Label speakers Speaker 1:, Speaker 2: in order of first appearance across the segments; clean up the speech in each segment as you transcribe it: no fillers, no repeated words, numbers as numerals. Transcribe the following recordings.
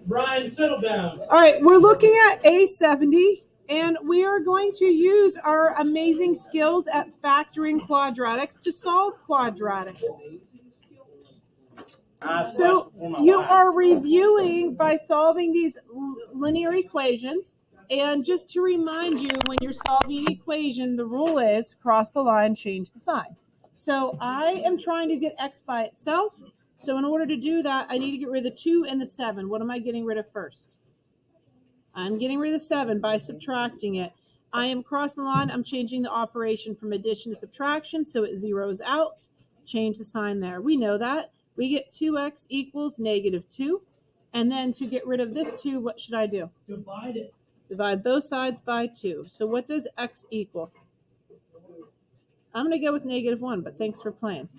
Speaker 1: Brian, settle down.
Speaker 2: All right, we're looking at A70, and we are going to use our amazing skills at factoring quadratics to solve quadratics. So you are reviewing by solving these linear equations. And just to remind you, when you're solving an equation, the rule is cross the line, change the sign. So I am trying to get x by itself. So in order to do that, I need to get rid of the 2 and the 7. What am I getting rid of first? I'm getting rid of the 7 by subtracting it. I am crossing the line. I'm changing the operation from addition to subtraction, so it zeroes out. Change the sign there. We know that. We get 2x equals -2. And then to get rid of this 2, what should I do?
Speaker 1: Divide it.
Speaker 2: Divide both sides by 2. So what does x equal? I'm going to go with -1, but thanks for playing.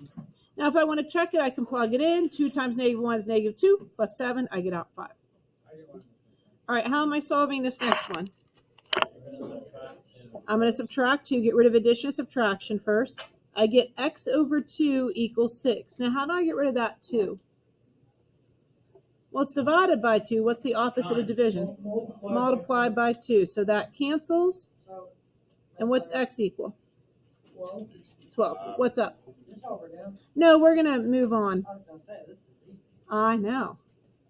Speaker 2: Now, if I want to check it, I can plug it in. 2 times -1 is -2, plus 7, I get out 5. All right, how am I solving this next one? I'm going to subtract 2, get rid of addition and subtraction first. I get x over 2 equals 6. Now, how do I get rid of that 2? Well, it's divided by 2. What's the opposite of division? Multiplied by 2. So that cancels. And what's x equal? 12. What's up? No, we're going to move on. I know.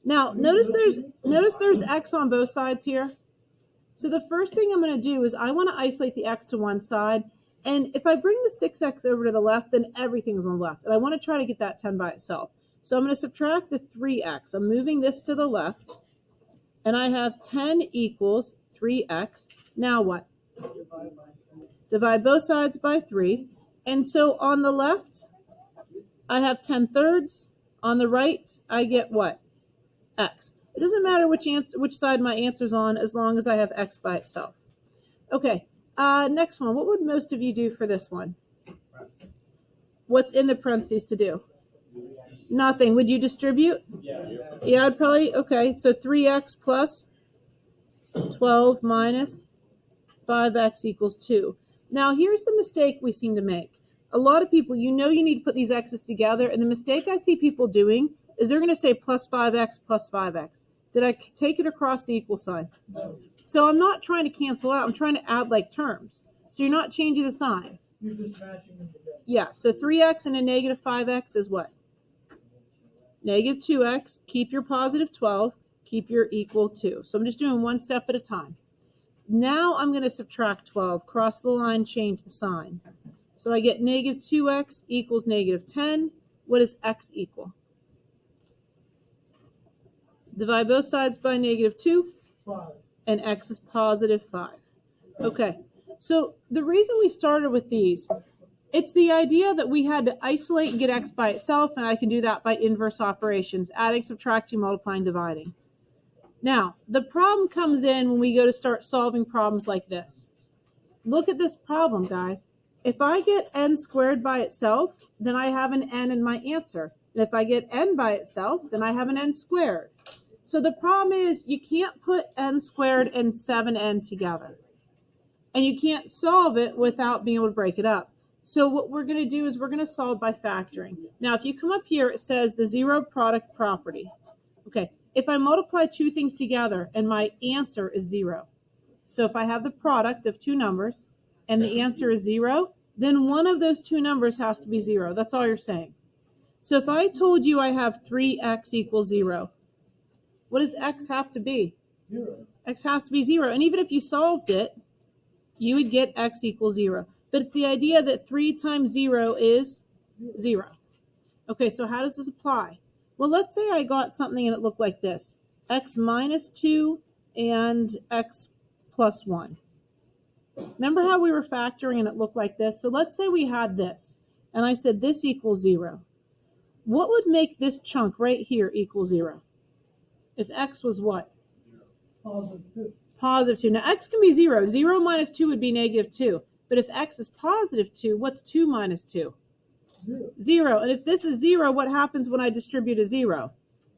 Speaker 2: Now, notice there's x on both sides here. So the first thing I'm going to do is I want to isolate the x to one side. And if I bring the 6x over to the left, then everything's on the left. And I want to try to get that 10 by itself. So I'm going to subtract the 3x. I'm moving this to the left. And I have 10 equals 3x. Now what? Divide both sides by 3. And so on the left, I have 10/3. On the right, I get what? X. It doesn't matter which side my answer's on as long as I have x by itself. Okay, next one. What would most of you do for this one? What's in the parentheses to do? Nothing. Would you distribute? Yeah, I'd probably, okay, so 3x plus 12 minus 5x equals 2. Now, here's the mistake we seem to make. A lot of people, you need to put these x's together, and the mistake I see people doing is they're going to say plus 5x plus 5x. Did I take it across the equal sign?
Speaker 1: No.
Speaker 2: So I'm not trying to cancel out. I'm trying to add like terms. So you're not changing the sign.
Speaker 1: You're just matching them together.
Speaker 2: Yeah, so 3x and a -5x is what? -2x. Keep your positive 12. Keep your equal 2. So I'm just doing one step at a time. Now I'm going to subtract 12. Cross the line, change the sign. So I get -2x equals -10. What does x equal? Divide both sides by -2.
Speaker 1: 5.
Speaker 2: And x is positive 5. Okay, so the reason we started with these, it's the idea that we had to isolate and get x by itself, and I can do that by inverse operations, adding, subtracting, multiplying, dividing. Now, the problem comes in when we go to start solving problems like this. Look at this problem, guys. If I get n squared by itself, then I have an n in my answer. And if I get n by itself, then I have an n squared. So the problem is you can't put n squared and 7n together. And you can't solve it without being able to break it up. So what we're going to do is we're going to solve by factoring. Now, if you come up here, it says the zero product property. Okay, if I multiply two things together and my answer is 0. So if I have the product of two numbers and the answer is 0, then one of those two numbers has to be 0. That's all you're saying. So if I told you I have 3x equals 0, what does x have to be?
Speaker 1: 0.
Speaker 2: X has to be 0. And even if you solved it, you would get x equals 0. But it's the idea that 3 times 0 is 0. Okay, so how does this apply? Well, let's say I got something and it looked like this. X minus 2 and x plus 1. Remember how we were factoring and it looked like this? So let's say we had this, and I said this equals 0. What would make this chunk right here equal 0? If x was what?
Speaker 1: Positive 2.
Speaker 2: Positive 2. Now, x can be 0. 0 minus 2 would be -2. But if x is positive 2, what's 2 minus 2?
Speaker 1: 0.
Speaker 2: 0. And if this is 0, what happens when I distribute a 0?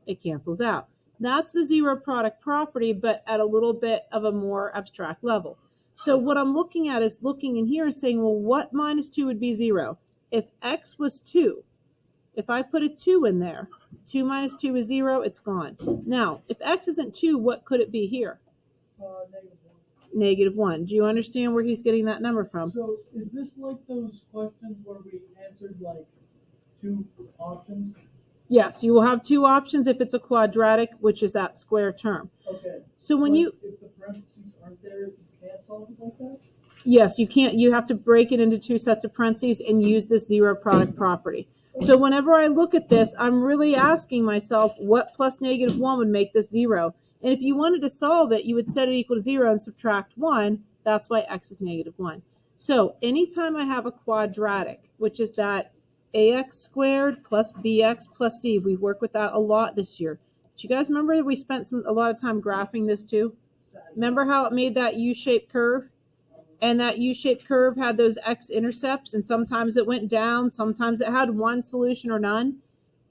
Speaker 2: It cancels out. That's the zero product property, but at a little bit of a more abstract level. So what I'm looking at is looking in here and saying, well, what minus 2 would be 0? If x was 2, If I put a 2 in there, 2 minus 2 is 0, it's gone. Now, if x isn't 2, what could it be here?
Speaker 1: Negative 1.
Speaker 2: -1. Do you understand where he's getting that number from?
Speaker 1: So is this like those questions where we answered like 2 options?
Speaker 2: Yes, you will have 2 options if it's a quadratic, which is that square term.
Speaker 1: Okay.
Speaker 2: So when
Speaker 1: But
Speaker 2: you,
Speaker 1: if the parentheses aren't there, you can't solve it like that?
Speaker 2: yes, you can't, you have to break it into 2 sets of parentheses and use this zero product property. So whenever I look at this, I'm really asking myself what plus -1 would make this 0. And if you wanted to solve it, you would set it equal to 0 and subtract 1. That's why x is -1. So anytime I have a quadratic, which is that ax squared plus bx plus c, we work with that a lot this year. Do you guys remember that we spent a lot of time graphing this too? Remember how it made that U-shaped curve? And that U-shaped curve had those x-intercepts, and sometimes it went down, sometimes it had one solution or none.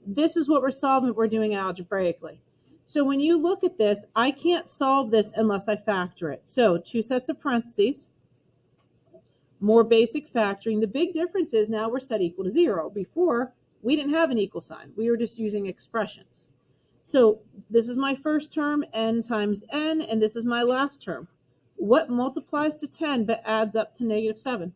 Speaker 2: This is what we're solving, we're doing algebraically. So when you look at this, I can't solve this unless I factor it. So 2 sets of parentheses, more basic factoring. The big difference is now we're set equal to 0. Before, we didn't have an equal sign. We were just using expressions. So this is my first term, n times n, and this is my last term. What multiplies to 10 but adds up to -7?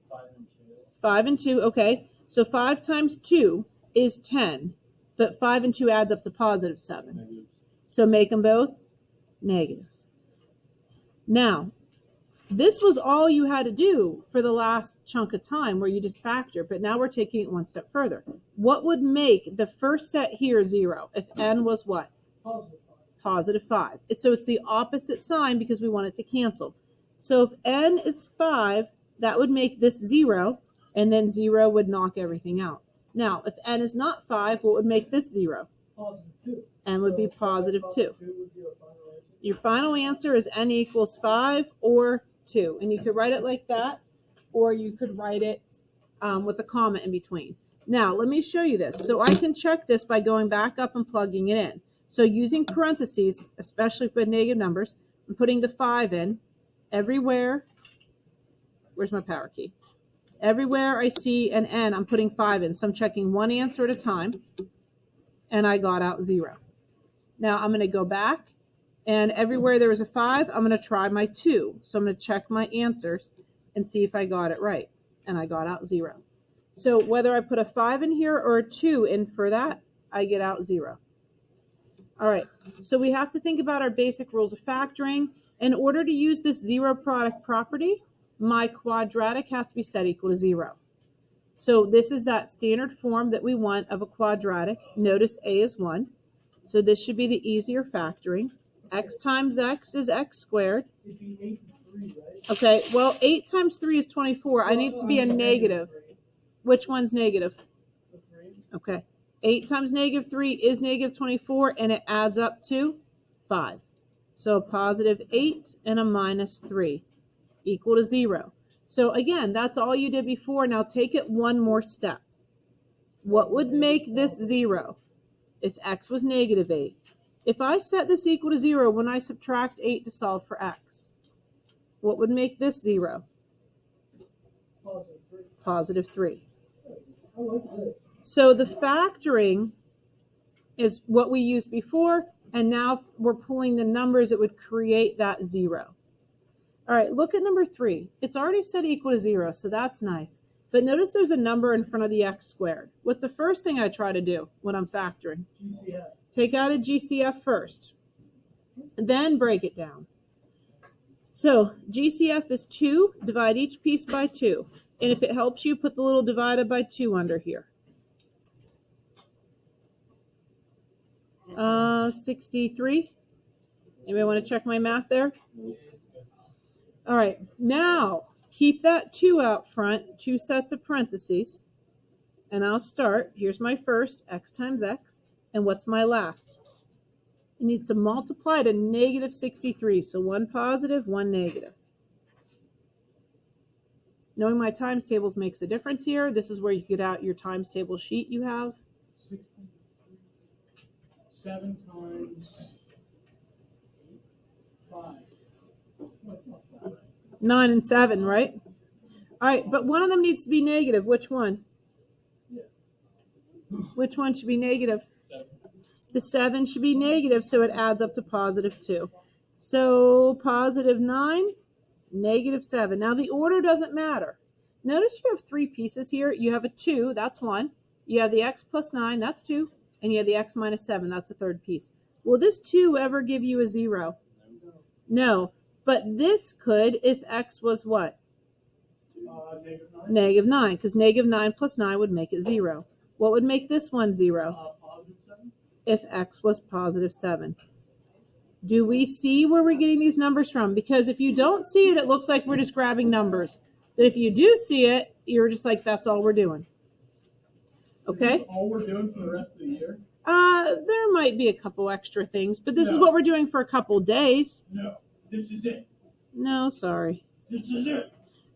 Speaker 1: 5 and 2.
Speaker 2: 5 and 2, okay. So 5 times 2 is 10, but 5 and 2 adds up to +7.
Speaker 1: Negative.
Speaker 2: So make them both negatives. Now, this was all you had to do for the last chunk of time where you just factor, but now we're taking it one step further. What would make the first set here 0 if n was what?
Speaker 1: Positive 5.
Speaker 2: +5. So it's the opposite sign because we want it to cancel. So if n is 5, that would make this 0, and then 0 would knock everything out. Now, if n is not 5, what would make this 0?
Speaker 1: Positive 2.
Speaker 2: N would be +2.
Speaker 1: Would be our final answer.
Speaker 2: Your final answer is n equals 5 or 2. And you could write it like that, or you could write it with a comma in between. Now, let me show you this. So I can check this by going back up and plugging it in. So using parentheses, especially for negative numbers, I'm putting the 5 in. Everywhere, where's my power key? Everywhere I see an n, I'm putting 5 in. So I'm checking one answer at a time, and I got out 0. Now I'm going to go back, and everywhere there was a 5, I'm going to try my 2. So I'm going to check my answers and see if I got it right, and I got out 0. So whether I put a 5 in here or a 2 in for that, I get out 0. All right, so we have to think about our basic rules of factoring. In order to use this zero product property, my quadratic has to be set equal to 0. So this is that standard form that we want of a quadratic. Notice a is 1. So this should be the easier factoring. X times x is x squared.
Speaker 1: It'd be 8 and 3, right?
Speaker 2: Okay, well, 8 times 3 is 24. I need to be a negative. Which one's negative?
Speaker 1: The 3.
Speaker 2: Okay. 8 times -3 is -24, and it adds up to 5. So a +8 and a -3 equal to 0. So again, that's all you did before. Now take it one more step. What would make this 0 if x was -8? If I set this equal to 0 when I subtract 8 to solve for x, what would make this 0?
Speaker 1: Positive 3.
Speaker 2: +3.
Speaker 1: I like this.
Speaker 2: So the factoring is what we used before, and now we're pulling the numbers that would create that 0. All right, look at number 3. It's already set equal to 0, so that's nice. But notice there's a number in front of the x squared. What's the first thing I try to do when I'm factoring?
Speaker 1: GCF.
Speaker 2: Take out a GCF first, then break it down. So GCF is 2, divide each piece by 2. And if it helps you, put the little divided by 2 under here. 63. Anybody want to check my math there? All right, now keep that 2 out front, 2 sets of parentheses, and I'll start. Here's my first, x times x, and what's my last? It needs to multiply to -63, so one positive, one negative. Knowing my times tables makes a difference here. This is where you get out your times table sheet you have.
Speaker 1: 63. 7 times 5.
Speaker 2: 9 and 7, right? All right, but one of them needs to be negative. Which one?
Speaker 1: Yeah.
Speaker 2: Which one should be negative?
Speaker 1: 7.
Speaker 2: The 7 should be negative, so it adds up to positive 2. So positive 9, negative 7. Now the order doesn't matter. Notice you have 3 pieces here. You have a 2, that's 1. You have the x plus 9, that's 2. And you have the x minus 7, that's a third piece. Will this 2 ever give you a 0? No. But this could if x was what? Negative 9, because negative 9 plus 9 would make it 0. What would make this one 0? If x was positive 7. Do we see where we're getting these numbers from? Because if you don't see it, it looks like we're just grabbing numbers. But if you do see it, you're just like, that's all we're doing. Okay?
Speaker 1: Is this all we're doing for the rest of the year?
Speaker 2: There might be a couple extra things, but this is what we're doing for a couple days.
Speaker 1: No, this is it.
Speaker 2: No, sorry.
Speaker 1: This is it.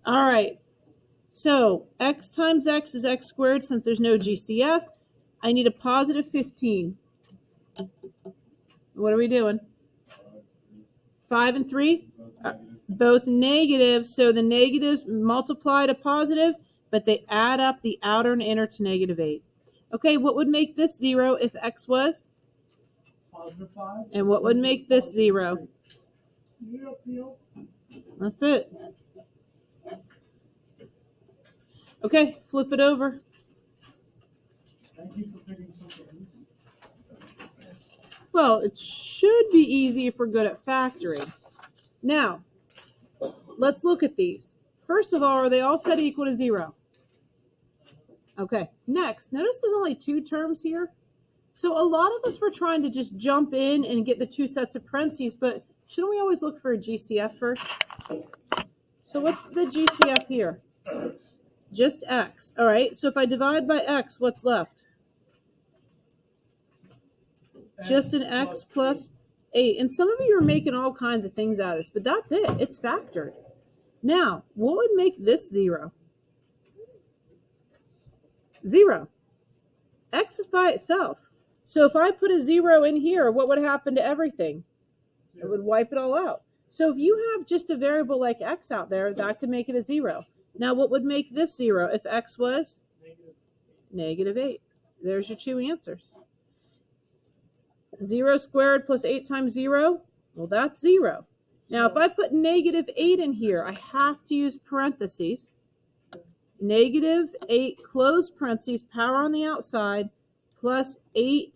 Speaker 2: All right. So x times x is x squared. Since there's no GCF, I need a positive 15. What are we doing? 5 and 3? Both negative. So the negatives multiply to positive, but they add up the outer and inner to negative 8. Okay, what would make this 0 if x was?
Speaker 1: Positive 5.
Speaker 2: And what would make this 0?
Speaker 1: Yep.
Speaker 2: That's it. Okay, flip it over.
Speaker 1: Thank you for picking something easy.
Speaker 2: Well, it should be easy if we're good at factoring. Now, let's look at these. First of all, are they all set equal to 0? Okay, next, notice there's only 2 terms here. So a lot of us were trying to just jump in and get the 2 sets of parentheses, but shouldn't we always look for a GCF first? So what's the GCF here? Just x. All right, so if I divide by x, what's left? Just an x plus 8. And some of you are making all kinds of things out of this, but that's it. It's factored. Now, what would make this 0? 0. X is by itself. So if I put a 0 in here, what would happen to everything? It would wipe it all out. So if you have just a variable like x out there, that could make it a 0. Now, what would make this 0 if x was? Negative 8. There's your 2 answers. 0 squared plus 8 times 0, well, that's 0. Now, if I put negative 8 in here, I have to use parentheses. Negative 8, close parentheses, power on the outside, plus 8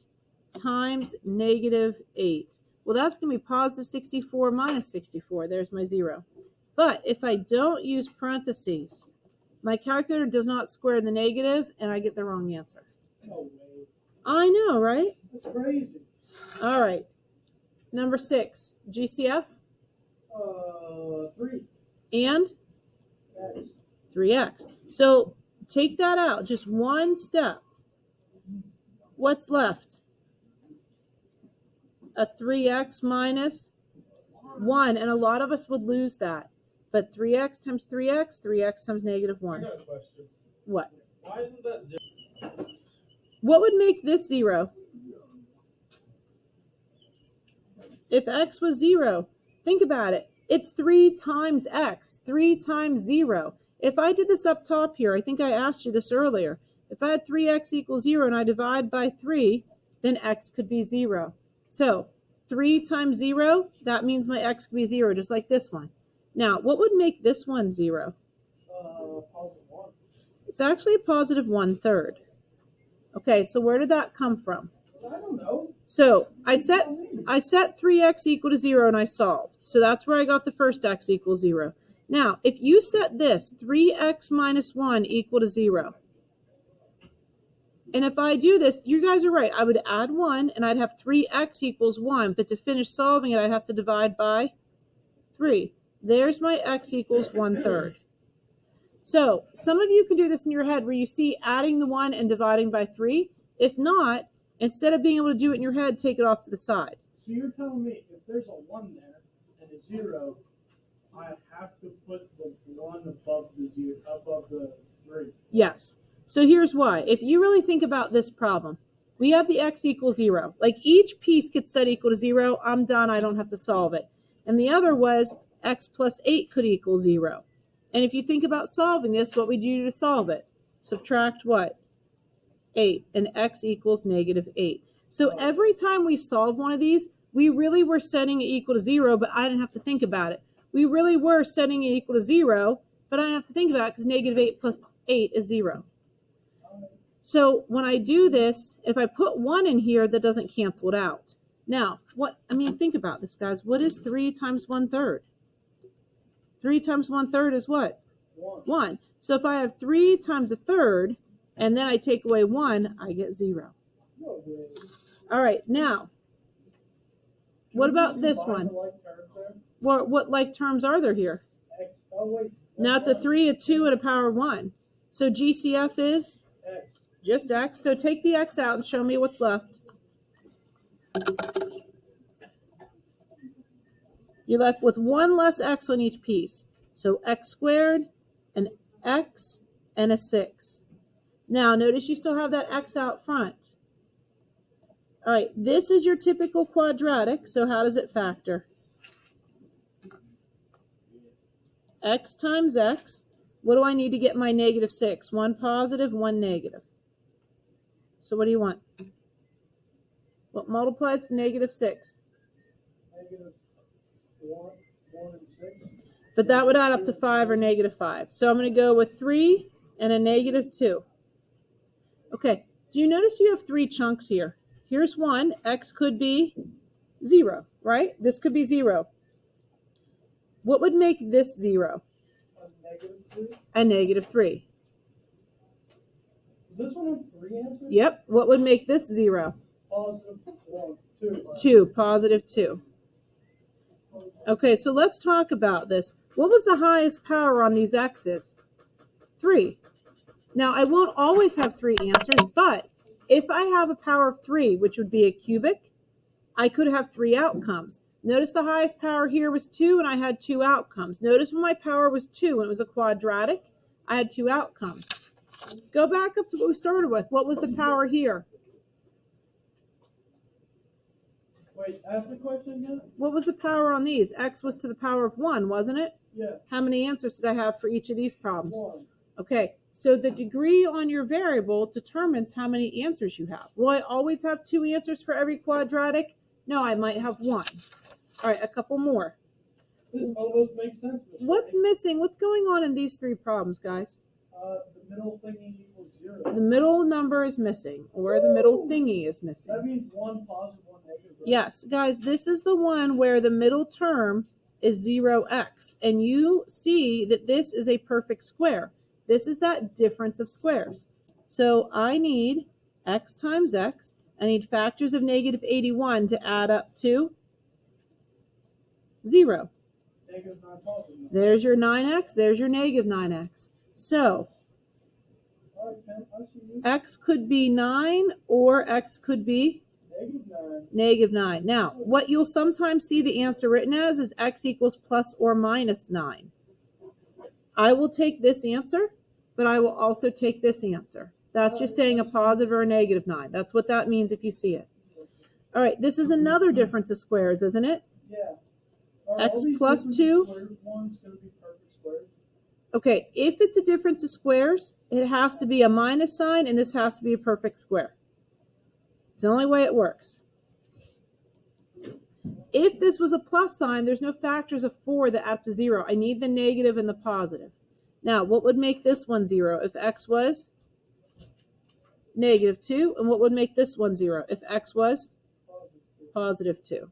Speaker 2: times negative 8. Well, that's going to be positive 64 minus 64. There's my 0. But if I don't use parentheses, my calculator does not square the negative, and I get the wrong answer.
Speaker 1: No way.
Speaker 2: I know, right?
Speaker 1: That's crazy.
Speaker 2: All right. Number 6, GCF?
Speaker 1: 3.
Speaker 2: And?
Speaker 1: X.
Speaker 2: 3x. So take that out, just one step. What's left? A 3x minus 1, and a lot of us would lose that. But 3x times 3x, 3x times negative 1.
Speaker 1: I got a question.
Speaker 2: What?
Speaker 1: Why isn't that 0?
Speaker 2: What would make this 0? If x was 0, think about it. It's 3 times x, 3 times 0. If I did this up top here, I think I asked you this earlier. If I had 3x equals 0 and I divide by 3, then x could be 0. So 3 times 0, that means my x could be 0, just like this one. Now, what would make this one 0?
Speaker 1: Positive 1.
Speaker 2: It's actually a positive 1/3. Okay, so where did that come from?
Speaker 1: I don't know.
Speaker 2: So I set 3x equal to 0 and I solved. So that's where I got the first x equals 0. Now, if you set this 3x minus 1 equal to 0, and if I do this, you guys are right. I would add 1 and I'd have 3x equals 1, but to finish solving it, I'd have to divide by 3. There's my x equals 1/3. So some of you can do this in your head where you see adding the 1 and dividing by 3. If not, instead of being able to do it in your head, take it off to the side.
Speaker 1: So you're telling me if there's a 1 there and a 0, I have to put the 1 above the 0, above the 3.
Speaker 2: Yes. So here's why. If you really think about this problem, we have the x equals 0. Like each piece gets set equal to 0. I'm done. I don't have to solve it. And the other was x plus 8 could equal 0. And if you think about solving this, what would you do to solve it? Subtract what? 8, and x equals negative 8. So every time we've solved one of these, we really were setting it equal to 0, but I didn't have to think about it. We really were setting it equal to 0, but I didn't have to think about it because negative 8 plus 8 is 0. So when I do this, if I put 1 in here, that doesn't cancel it out. Now, think about this, guys. What is 3 times 1/3? 3 times 1/3 is what? 1. So if I have 3 times 1/3, and then I take away 1, I get 0. All right, now, what about this one? What like terms are there here? Now it's a 3, a 2, and a power 1. So GCF is just x. So take the x out and show me what's left. You're left with 1 less x on each piece. So x squared, an x, and a 6. Now, notice you still have that x out front. All right, this is your typical quadratic. So how does it factor? X times x. What do I need to get my negative 6? 1 positive, 1 negative. So what do you want? What multiplies to negative 6?
Speaker 1: Negative 1 and 6.
Speaker 2: But that would add up to 5 or negative 5. So I'm going to go with 3 and a negative 2. Okay, do you notice you have 3 chunks here? Here's 1. X could be 0, right? This could be 0. What would make this 0? A negative 3.
Speaker 1: This one have 3 answers?
Speaker 2: Yep. What would make this 0?
Speaker 1: Positive 1, 2.
Speaker 2: 2. Positive 2. Okay, so let's talk about this. What was the highest power on these x's? 3. Now, I won't always have 3 answers, but if I have a power of 3, which would be a cubic, I could have 3 outcomes. Notice the highest power here was 2, and I had 2 outcomes. Notice when my power was 2 and it was a quadratic, I had 2 outcomes. Go back up to what we started with. What was the power here?
Speaker 1: Wait, ask the question again?
Speaker 2: What was the power on these? X was to the power of 1, wasn't it?
Speaker 1: Yeah.
Speaker 2: How many answers did I have for each of these problems?
Speaker 1: 1.
Speaker 2: Okay, so the degree on your variable determines how many answers you have. Will I always have 2 answers for every quadratic? No, I might have 1. All right, a couple more.
Speaker 1: This almost makes sense.
Speaker 2: What's missing? What's going on in these 3 problems, guys?
Speaker 1: The middle thingy equals 0.
Speaker 2: The middle number is missing, or the middle thingy is missing.
Speaker 1: That means 1 positive, 1 negative. Right?
Speaker 2: Yes, guys, this is the one where the middle term is 0x, and you see that this is a perfect square. This is that difference of squares. So I need x times x. I need factors of negative 81 to add up to 0.
Speaker 1: Negative 9 positive.
Speaker 2: There's your 9x. There's your negative 9x. So
Speaker 1: All right, Ken, I see you.
Speaker 2: x could be 9 or x could be
Speaker 1: Negative 9.
Speaker 2: negative 9. Now, what you'll sometimes see the answer written as is x equals plus or minus 9. I will take this answer, but I will also take this answer. That's just saying a positive or a negative 9. That's what that means if you see it. All right, this is another difference of squares, isn't it?
Speaker 1: Yeah. Are
Speaker 2: X
Speaker 1: all these
Speaker 2: plus
Speaker 1: different
Speaker 2: 2?
Speaker 1: squared ones going to be perfect squares?
Speaker 2: Okay, if it's a difference of squares, it has to be a minus sign, and this has to be a perfect square. It's the only way it works. If this was a plus sign, there's no factors of 4 that add up to 0. I need the negative and the positive. Now, what would make this one 0 if x was negative 2? And what would make this one 0 if x was positive 2?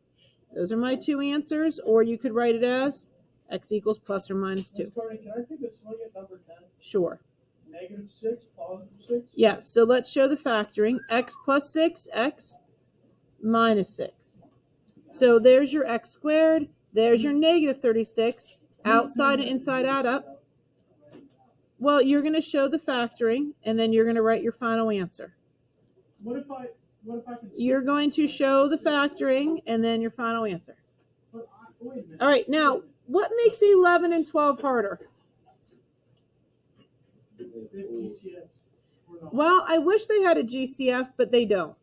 Speaker 2: Those are my 2 answers, or you could write it as x equals plus or minus 2.
Speaker 1: Tony, can I take a swing at number 10?
Speaker 2: Sure.
Speaker 1: Negative 6, positive 6?
Speaker 2: Yes, so let's show the factoring. X plus 6, x minus 6. So there's your x squared. There's your negative 36. Outside and inside add up. Well, you're going to show the factoring, and then you're going to write your final answer.
Speaker 1: What if I can...
Speaker 2: You're going to show the factoring, and then your final answer.
Speaker 1: Wait a minute.
Speaker 2: All right, now, what makes 11 and 12 harder? Well, I wish they had a GCF, but they don't.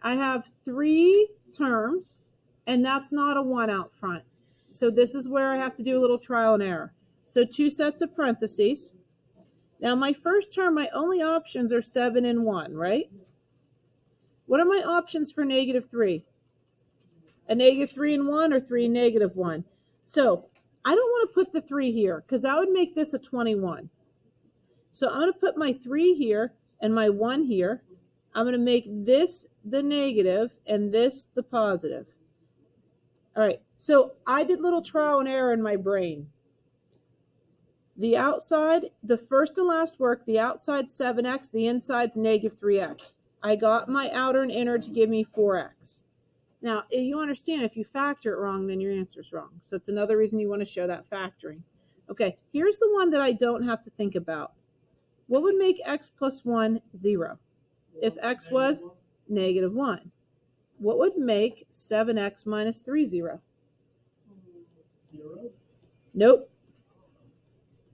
Speaker 2: I have 3 terms, and that's not a 1 out front. So this is where I have to do a little trial and error. So 2 sets of parentheses. Now my first term, my only options are 7 and 1, right? What are my options for negative 3? A negative 3 and 1 or 3 and negative 1? So I don't want to put the 3 here because that would make this a 21. So I'm going to put my 3 here and my 1 here. I'm going to make this the negative and this the positive. All right, so I did little trial and error in my brain. The outside, the first and last work, the outside 7x, the inside's negative 3x. I got my outer and inner to give me 4x. Now, you understand if you factor it wrong, then your answer's wrong. So it's another reason you want to show that factoring. Okay, here's the one that I don't have to think about. What would make x plus 1 0? If x was negative 1. What would make 7x minus 3 0?
Speaker 1: 0?
Speaker 2: Nope.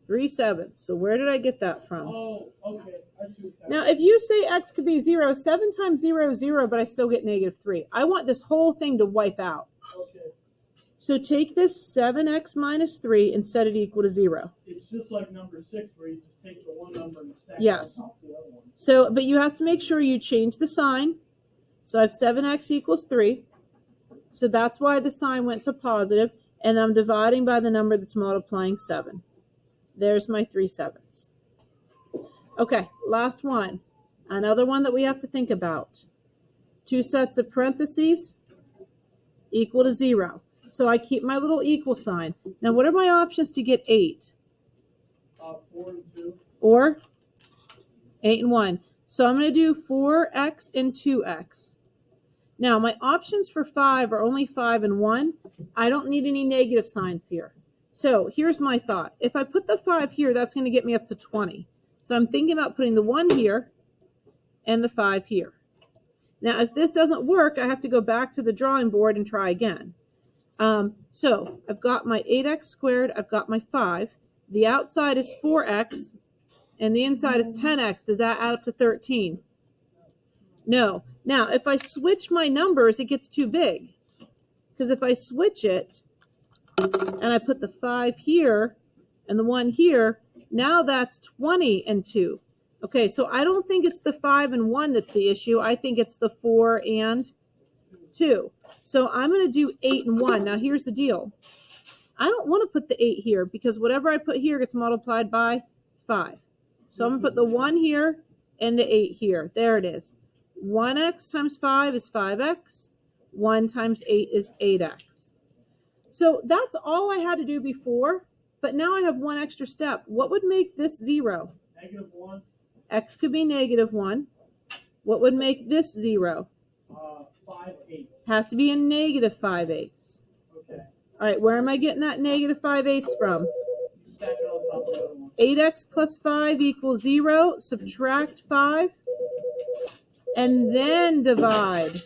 Speaker 2: 3/7. So where did I get that from?
Speaker 1: Oh, okay. I see what's happening.
Speaker 2: Now, if you say x could be 0, 7 times 0 is 0, but I still get negative 3. I want this whole thing to wipe out.
Speaker 1: Okay.
Speaker 2: So take this 7x minus 3 and set it equal to 0.
Speaker 1: It's just like number 6 where you just take the one number and stack
Speaker 2: Yes.
Speaker 1: it on top of the other one.
Speaker 2: So, but you have to make sure you change the sign. So I have 7x equals 3. So that's why the sign went to positive, and I'm dividing by the number that's multiplying 7. There's my 3/7. Okay, last one. Another one that we have to think about. 2 sets of parentheses equal to 0. So I keep my little equal sign. Now, what are my options to get 8?
Speaker 1: 4 and 2.
Speaker 2: Or 8 and 1. So I'm going to do 4x and 2x. Now, my options for 5 are only 5 and 1. I don't need any negative signs here. So here's my thought. If I put the 5 here, that's going to get me up to 20. So I'm thinking about putting the 1 here and the 5 here. Now, if this doesn't work, I have to go back to the drawing board and try again. So I've got my 8x squared. I've got my 5. The outside is 4x, and the inside is 10x. Does that add up to 13? No. Now, if I switch my numbers, it gets too big. Because if I switch it, and I put the 5 here and the 1 here, now that's 20 and 2. Okay, so I don't think it's the 5 and 1 that's the issue. I think it's the 4 and 2. So I'm going to do 8 and 1. Now, here's the deal. I don't want to put the 8 here because whatever I put here gets multiplied by 5. So I'm going to put the 1 here and the 8 here. There it is. 1x times 5 is 5x. 1 times 8 is 8x. So that's all I had to do before, but now I have one extra step. What would make this 0?
Speaker 1: Negative 1.
Speaker 2: X could be negative 1. What would make this 0?
Speaker 1: 5/8.
Speaker 2: Has to be a negative 5/8.
Speaker 1: Okay.
Speaker 2: All right, where am I getting that negative 5/8 from?
Speaker 1: Stack it on top of the other one.
Speaker 2: 8x plus 5 equals 0. Subtract 5. And then divide.